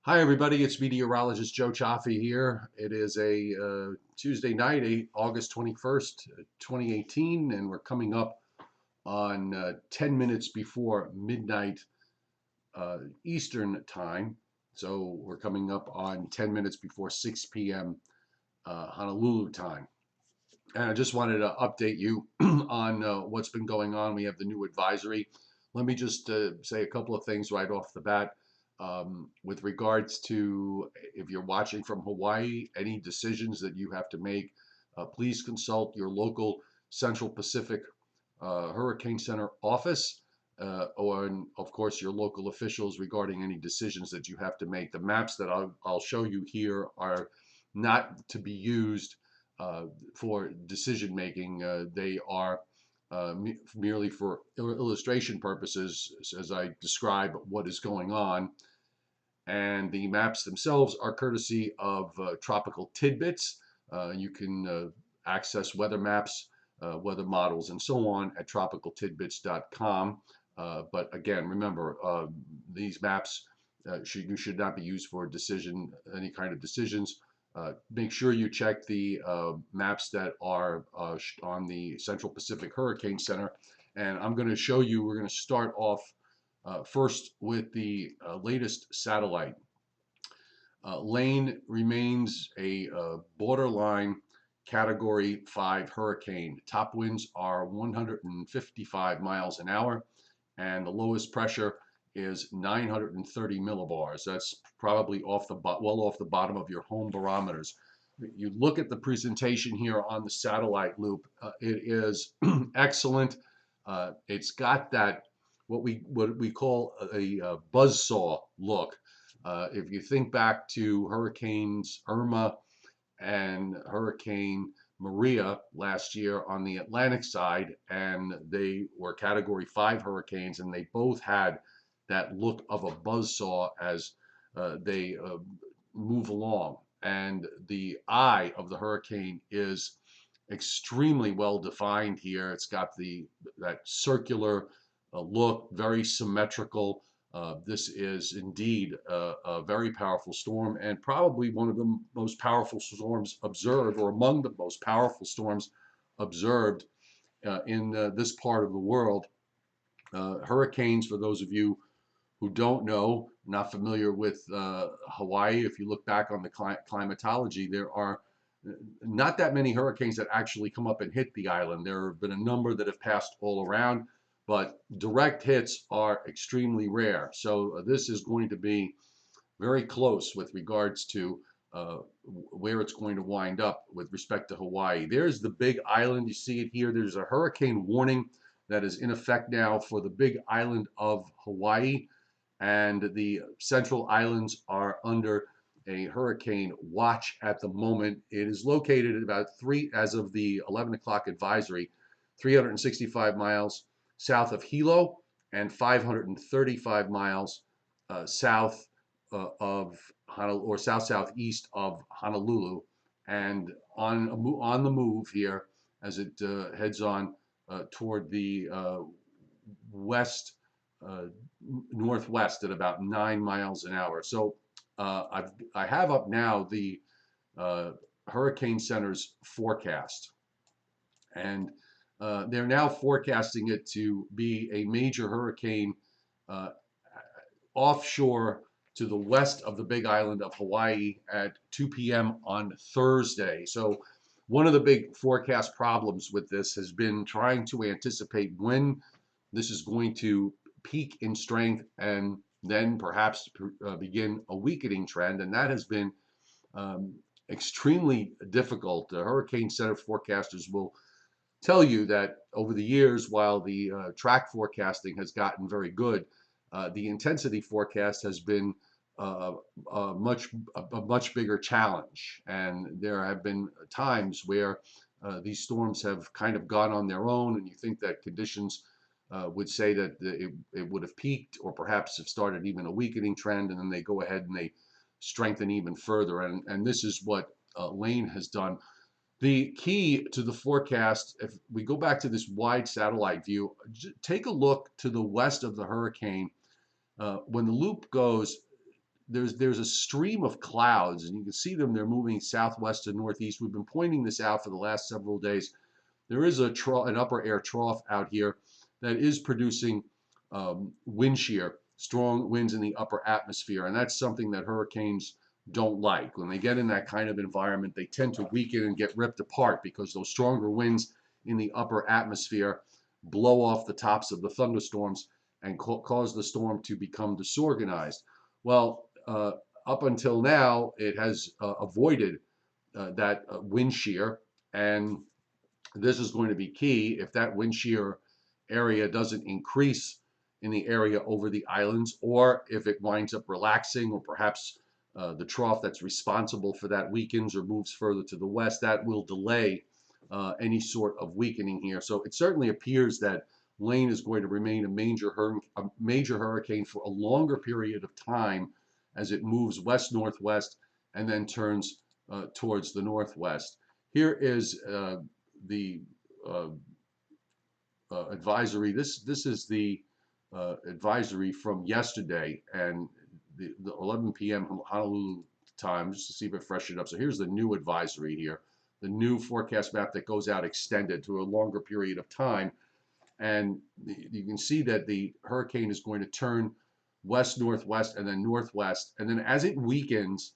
Hi, everybody. It's meteorologist Joe Cioffi here. It is a Tuesday night, August 21st, 2018, and we're coming up on 10 minutes before midnight Eastern time. So we're coming up on 10 minutes before 6 p.m. Honolulu time. And I just wanted to update you on what's been going on. We have the new advisory. Let me just say a couple of things right off the bat. With regards to if you're watching from Hawaii, any decisions that you have to make, please consult your local Central Pacific Hurricane Center office, or, of course, your local officials regarding any decisions that you have to make. The maps that I'll show you here are not to be used for decision making. They are merely for illustration purposes as I describe what is going on. And the maps themselves are courtesy of Tropical Tidbits. You can access weather maps, weather models, and so on at tropicaltidbits.com. But again, remember, these maps you should not be used for any kind of decisions. Make sure you check the maps that are on the Central Pacific Hurricane Center. And I'm going to show you, we're going to start off first with the latest satellite. Lane remains a borderline Category 5 hurricane. Top winds are 155 miles an hour, and the lowest pressure is 930 millibars. That's probably well off the bottom of your home barometers. You look at the presentation here on the satellite loop. It is excellent. It's got that what we call a buzzsaw look. If you think back to Hurricanes Irma and Hurricane Maria last year on the Atlantic side, and they were Category 5 hurricanes, and they both had that look of a buzzsaw as they move along. And the eye of the hurricane is extremely well defined here. It's got that circular look, very symmetrical. This is indeed a very powerful storm, and probably one of the most powerful storms observed, or among the most powerful storms observed in this part of the world. Hurricanes, for those of you who don't know, not familiar with Hawaii, if you look back on the climatology, there are not that many hurricanes that actually come up and hit the island. There have been a number that have passed all around, but direct hits are extremely rare. So this is going to be very close with regards to where it's going to wind up with respect to Hawaii. There's the big island. You see it here. There's a hurricane warning that is in effect now for the big island of Hawaii, and the central islands are under a hurricane watch at the moment. It is located at about as of the 11 o'clock advisory, 365 miles south of Hilo and 535 miles south of Honolulu, or southeast of Honolulu, and on the move here as it heads on toward the west northwest at about 9 miles an hour. So I have up now the Hurricane Center's forecast, and they're now forecasting it to be a major hurricane uh, offshore to the west of the big island of Hawaii at 2 p.m. on Thursday. So one of the big forecast problems with this has been trying to anticipate when this is going to peak in strength and then perhaps begin a weakening trend, and that has been extremely difficult. The Hurricane Center forecasters will tell you that over the years, while the track forecasting has gotten very good, the intensity forecast has been a much bigger challenge, and there have been times where these storms have kind of gone on their own, and you think that conditions would say that it would have peaked or perhaps have started even a weakening trend, and then they go ahead and they strengthen even further. And this is what Lane has done. The key to the forecast, if we go back to this wide satellite view, take a look to the west of the hurricane. When the loop goes, there's a stream of clouds, and you can see them. They're moving southwest to northeast. We've been pointing this out for the last several days. There is an upper air trough out here that is producing wind shear, strong winds in the upper atmosphere, and that's something that hurricanes don't like. When they get in that kind of environment, they tend to weaken and get ripped apart because those stronger winds in the upper atmosphere blow off the tops of the thunderstorms and cause the storm to become disorganized. Well, up until now, it has avoided that wind shear, and this is going to be key. If that wind shear area doesn't increase in the area over the islands, or if it winds up relaxing, or perhaps the trough that's responsible for that weakens or moves further to the west, that will delay any sort of weakening here. So it certainly appears that Lane is going to remain a major hurricane for a longer period of time as it moves west-northwest and then turns towards the northwest. Here is the advisory. This is the advisory from yesterday, and the 11 p.m. from Honolulu time, just to see if it freshened up. So here's the new advisory here, the new forecast map that goes out extended to a longer period of time. And you can see that the hurricane is going to turn west-northwest and then northwest. And then as it weakens,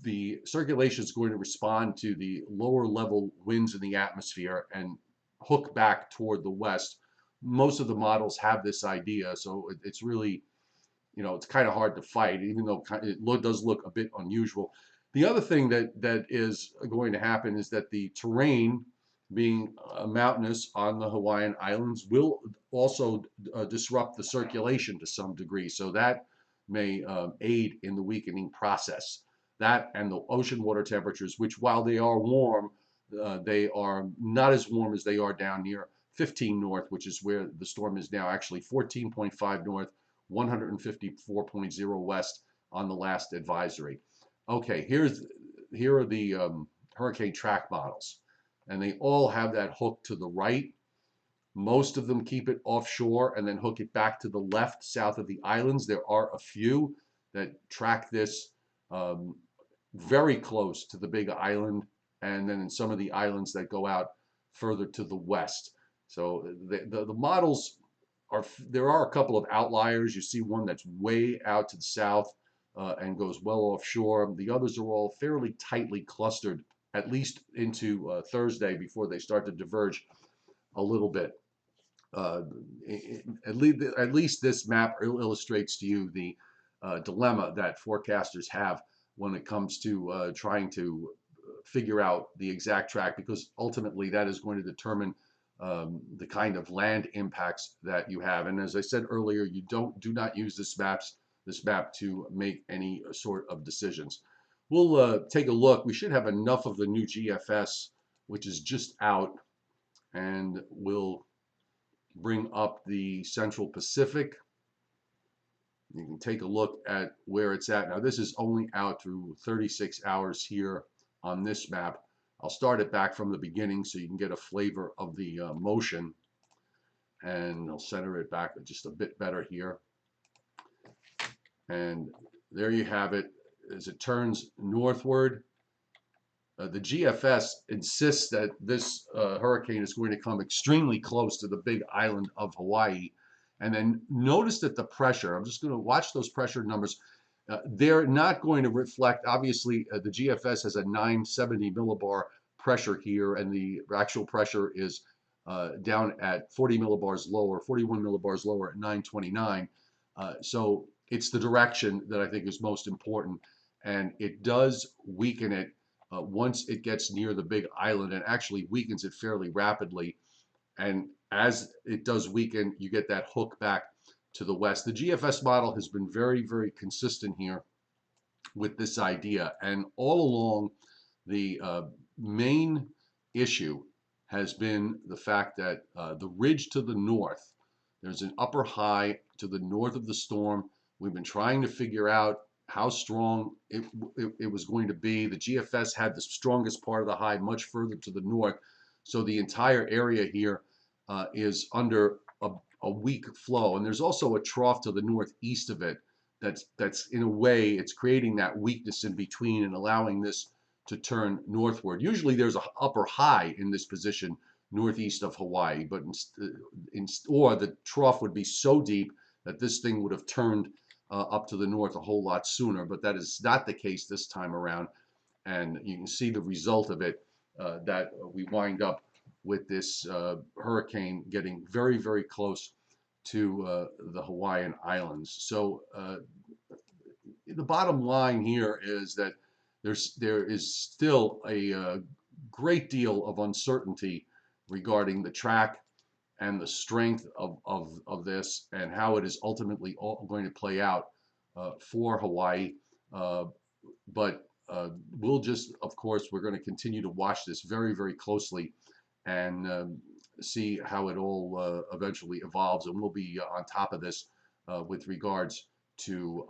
the circulation is going to respond to the lower level winds in the atmosphere and hook back toward the west. Most of the models have this idea, so it's really, it's kind of hard to fight, even though it does look a bit unusual. The other thing that is going to happen is that the terrain, being mountainous on the Hawaiian Islands, will also disrupt the circulation to some degree. So that may aid in the weakening process. That and the ocean water temperatures, which while they are warm, they are not as warm as they are down near 15 north, which is where the storm is now, actually 14.5 north, 154.0 west on the last advisory. Okay, here are the hurricane track models, and they all have that hook to the right. Most of them keep it offshore and then hook it back to the left, south of the islands. There are a few that track this very close to the big island, and then in some of the islands that go out further to the west. So the models there are a couple of outliers. You see one that's way out to the south and goes well offshore. The others are all fairly tightly clustered, at least into Thursday, before they start to diverge a little bit. At least this map illustrates to you the dilemma that forecasters have when it comes to trying to figure out the exact track, because ultimately that is going to determine the kind of land impacts that you have. And as I said earlier, you do not use this map to make any sort of decisions. We'll take a look. We should have enough of the new GFS, which is just out, and we'll bring up the Central Pacific. You can take a look at where it's at. Now, this is only out through 36 hours here on this map. I'll start it back from the beginning so you can get a flavor of the motion, and I'll center it back just a bit better here. And there you have it. As it turns northward, the GFS insists that this hurricane is going to come extremely close to the big island of Hawaii. And then notice that the pressure, I'm just going to watch those pressure numbers. They're not going to reflect, obviously, the GFS has a 970 millibar pressure here, and the actual pressure is down at 40 millibars lower, 41 millibars lower at 929. So it's the direction that I think is most important, and it does weaken it once it gets near the big island, and actually weakens it fairly rapidly. And as it does weaken, you get that hook back to the west. The GFS model has been very, very consistent here with this idea. And all along, the main issue has been the fact that the ridge to the north, there's an upper high to the north of the storm. We've been trying to figure out how strong it was going to be. The GFS had the strongest part of the high much further to the north. So the entire area here is under a weak flow. And there's also a trough to the northeast of it that's in a way it's creating that weakness in between and allowing this to turn northward. Usually there's a upper high in this position northeast of Hawaii, but or the trough would be so deep that this thing would have turned up to the north a whole lot sooner. But that is not the case this time around, and you can see the result of it, that we wind up with this hurricane getting very, very close to the Hawaiian Islands. So the bottom line here is that there is still a great deal of uncertainty regarding the track and the strength of this and how it is ultimately all going to play out for Hawaii. But we'll just, of course, we're going to continue to watch this very, very closely and see how it all eventually evolves. And we'll be on top of this with regards to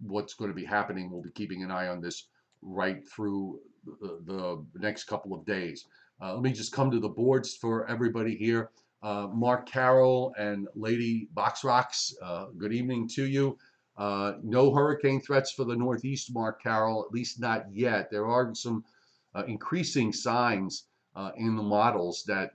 what's going to be happening. We'll be keeping an eye on this right through the next couple of days. Let me just come to the boards for everybody here. Mark Carroll and Lady Boxrocks, good evening to you. No hurricane threats for the Northeast, Mark Carroll, at least not yet. There are some increasing signs in the models that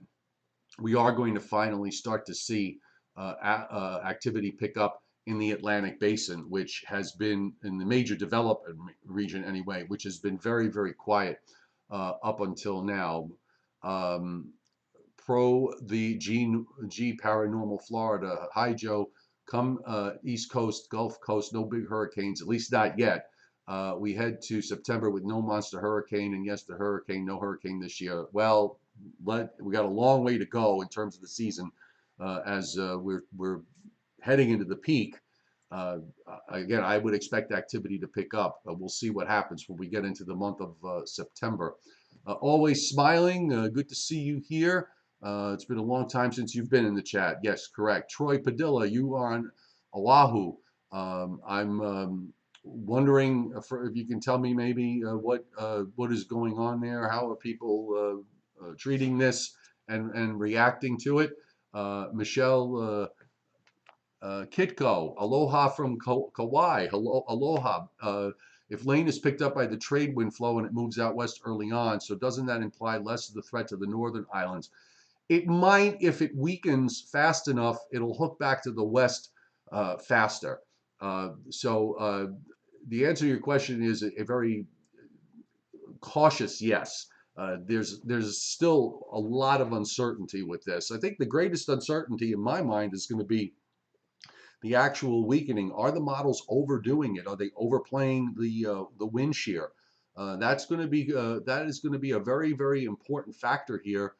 we are going to finally start to see activity pick up in the Atlantic Basin, which has been in the major developed region anyway, which has been very, very quiet up until now. Pro the G Paranormal Florida. Hi, Joe. Come East Coast, Gulf Coast, no big hurricanes, at least not yet. We head to September with no monster hurricane, and yes, the hurricane, no hurricane this year. Well, we got a long way to go in terms of the season as we're heading into the peak. Again, I would expect activity to pick up. We'll see what happens when we get into the month of September. Always smiling. Good to see you here. It's been a long time since you've been in the chat. Yes, correct. Troy Padilla, you are on Oahu. I'm wondering if you can tell me maybe what is going on there. How are people treating this and reacting to it? Michelle Kitco, aloha from Kauai. Hello, aloha. If Lane is picked up by the trade wind flow and it moves out west early on, so doesn't that imply less of the threat to the northern islands? It might, if it weakens fast enough, it'll hook back to the west faster. The answer to your question is a very cautious yes. There's still a lot of uncertainty with this. I think the greatest uncertainty in my mind is going to be the actual weakening. Are the models overdoing it? Are they overplaying the wind shear? That is going to be a very, very important factor here.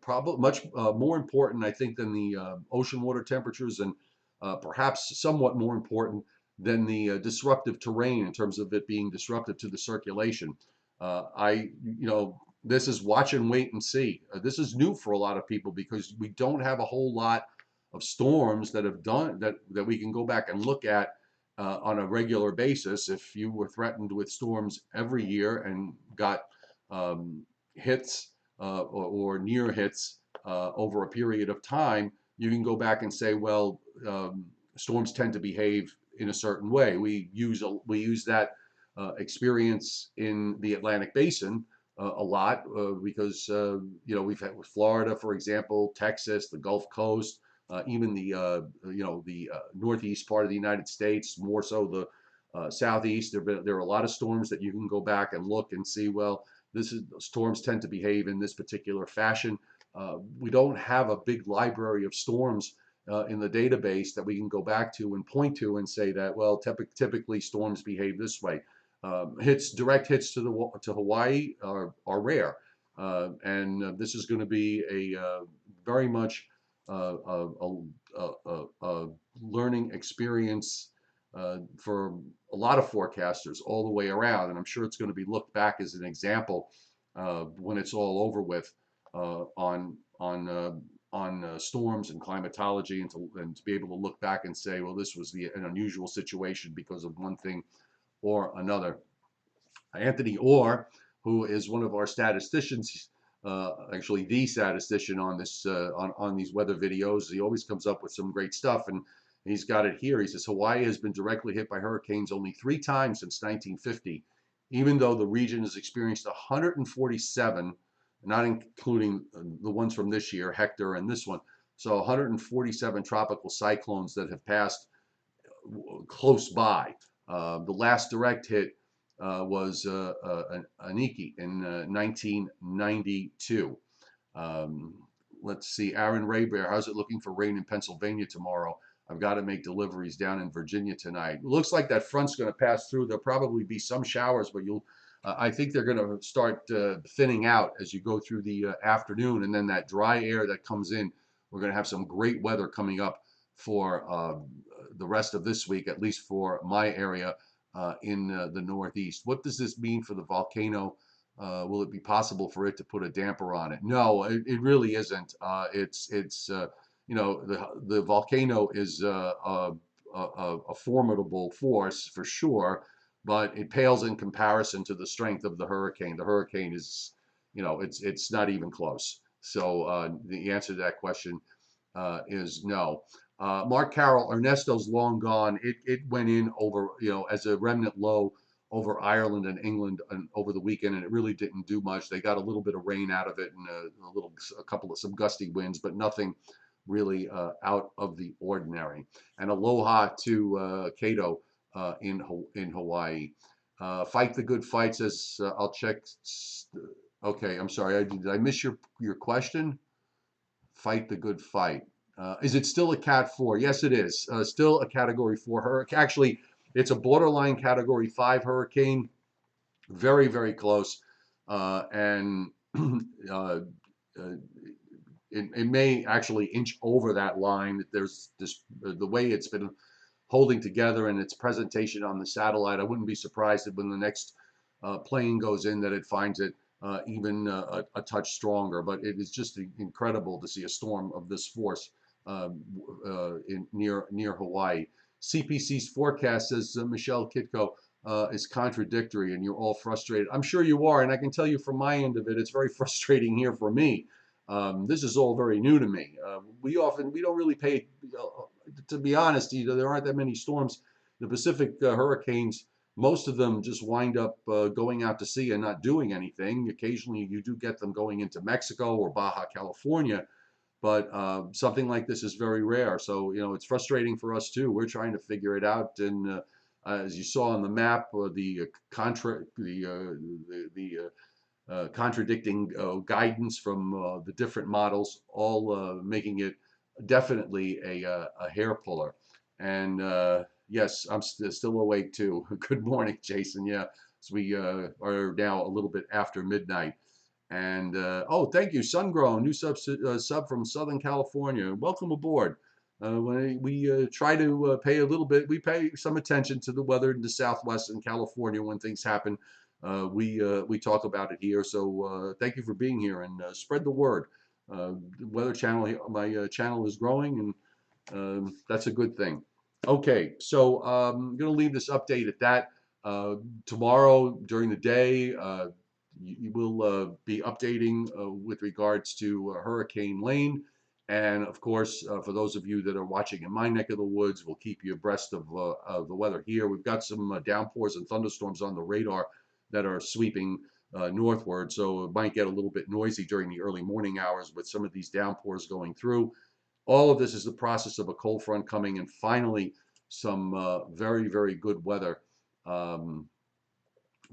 Probably much more important, I think, than the ocean water temperatures, and perhaps somewhat more important than the disruptive terrain in terms of it being disruptive to the circulation. This is watch and wait and see. This is new for a lot of people because we don't have a whole lot of storms that have done that we can go back and look at on a regular basis. If you were threatened with storms every year and got hits or near hits over a period of time, you can go back and say, well, storms tend to behave in a certain way. We use that experience in the Atlantic Basin a lot because we've had with Florida, for example, Texas, the Gulf Coast, even the northeast part of the United States, more so the southeast. There are a lot of storms that you can go back and look and see, well, storms tend to behave in this particular fashion. We don't have a big library of storms in the database that we can go back to and point to and say that, well, typically storms behave this way. Direct hits to Hawaii are rare, and this is going to be a very much a learning experience for a lot of forecasters all the way around, and I'm sure it's going to be looked back as an example when it's all over with on storms and climatology, and to be able to look back and say, well, this was an unusual situation because of one thing or another. Anthony Orr, who is one of our statisticians, actually the statistician on this on these weather videos, he always comes up with some great stuff, and He's got it here. He says Hawaii has been directly hit by hurricanes only 3 times since 1950, even though the region has experienced 147, not including the ones from this year, Hector and this one. So 147 tropical cyclones that have passed close by. The last direct hit was Aniki in 1992. Um, let's see, Aaron Raybear, how's it looking for rain in Pennsylvania tomorrow? I've got to make deliveries down in Virginia tonight. It looks like that front's going to pass through. There'll probably be some showers, but I think they're going to start thinning out as you go through the afternoon, and then that dry air that comes in. We're going to have some great weather coming up for the rest of this week, at least for my area in the Northeast. What does this mean for the volcano? Will it be possible for it to put a damper on it? No, it really isn't. It's the volcano is a formidable force for sure, but it pales in comparison to the strength of the hurricane. The hurricane is, it's not even close. So the answer to that question is no. Mark Carroll, Ernesto's long gone. It went in over, as a remnant low over Ireland and England and over the weekend, and it really didn't do much. They got a little bit of rain out of it and a couple of some gusty winds, but nothing really out of the ordinary. And aloha to Cato in Hawaii. Fight the good fight says, I'll check. Okay, I'm sorry. Did I miss your question? Fight the good fight. Is it still a Cat 4? Yes, it is. Still a Category 4 hurricane. Actually, it's a borderline Category 5 hurricane. Very, very close. And it may actually inch over that line. There's this the way it's been holding together and its presentation on the satellite. I wouldn't be surprised if when the next plane goes in that it finds it even a touch stronger. But it is just incredible to see a storm of this force near Hawaii. CPC's forecast, says Michelle Kitko, is contradictory, and you're all frustrated. I'm sure you are, and I can tell you from my end of it, it's very frustrating here for me. This is all very new to me. We don't really pay, to be honest, there aren't that many storms. The Pacific hurricanes, most of them just wind up going out to sea and not doing anything. Occasionally you do get them going into Mexico or Baja California, but something like this is very rare. So, it's frustrating for us too. We're trying to figure it out. And as you saw on the map, the contradicting guidance from the different models, all making it definitely a hair puller. And yes, I'm still awake too. Good morning, Jason. Yeah, so we are now a little bit after midnight. And oh, thank you, Sungrown, new sub from Southern California. Welcome aboard. When we try to pay a little bit, we pay some attention to the weather in the Southwest and California when things happen. We talk about it here. So thank you for being here and spread the word. The Weather Channel, my channel is growing, and that's a good thing. Okay, so I'm going to leave this update at that. Tomorrow during the day, you will be updating with regards to Hurricane Lane. And of course, for those of you that are watching in my neck of the woods, we'll keep you abreast of the weather here. We've got some downpours and thunderstorms on the radar that are sweeping northward. So it might get a little bit noisy during the early morning hours with some of these downpours going through. All of this is the process of a cold front coming, and finally some very, very good weather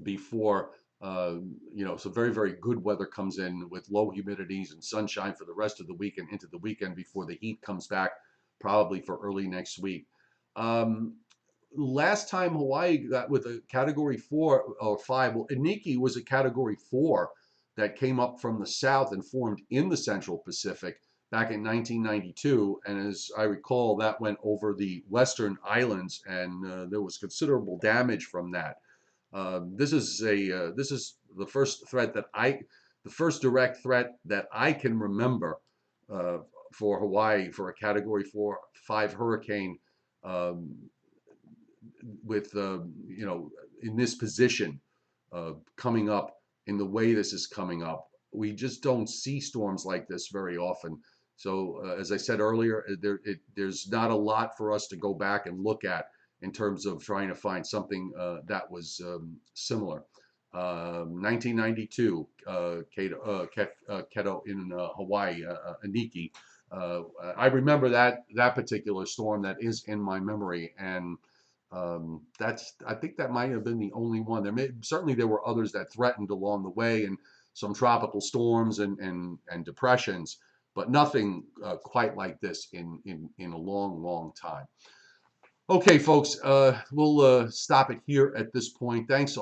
before some very, very good weather comes in with low humidities and sunshine for the rest of the week and into the weekend before the heat comes back, probably for early next week. Last time Hawaii got with a Category 4 or 5, well, Iniki was a Category 4 that came up from the south and formed in the Central Pacific back in 1992. And as I recall, that went over the Western Islands, and there was considerable damage from that. This is the first the first direct threat that I can remember for Hawaii for a Category 4-5 hurricane with in this position coming up in the way this is coming up. We just don't see storms like this very often. So as I said earlier, there's not a lot for us to go back and look at in terms of trying to find something that was similar. 1992, Keto in Hawaii, Aniki. I remember that particular storm. That is in my memory, and I think that might have been the only one. Certainly there were others that threatened along the way, and some tropical storms and depressions, but nothing quite like this in a long time. Okay, folks, we'll stop it here at this point. Thanks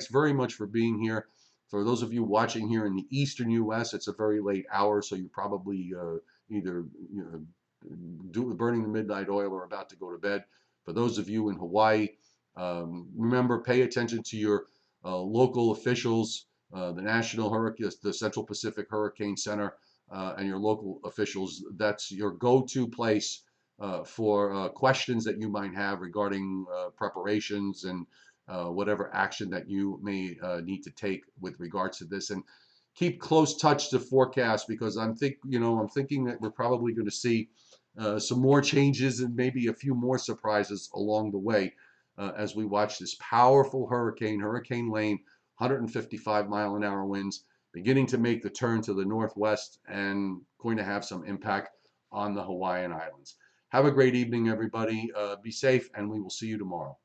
very much for being here. For those of you watching here in the eastern U.S., it's a very late hour, so you're probably either burning the midnight oil or about to go to bed. For those of you in Hawaii, remember, pay attention to your local officials, the Central Pacific Hurricane Center, and your local officials. That's your go-to place for questions that you might have regarding preparations and whatever action that you may need to take with regards to this. And keep close touch to forecast, because I'm thinking that we're probably going to see some more changes and maybe a few more surprises along the way as we watch this powerful Hurricane Lane, 155-mile-an-hour winds, beginning to make the turn to the northwest and going to have some impact on the Hawaiian Islands. Have a great evening, everybody. Be safe, and we will see you tomorrow.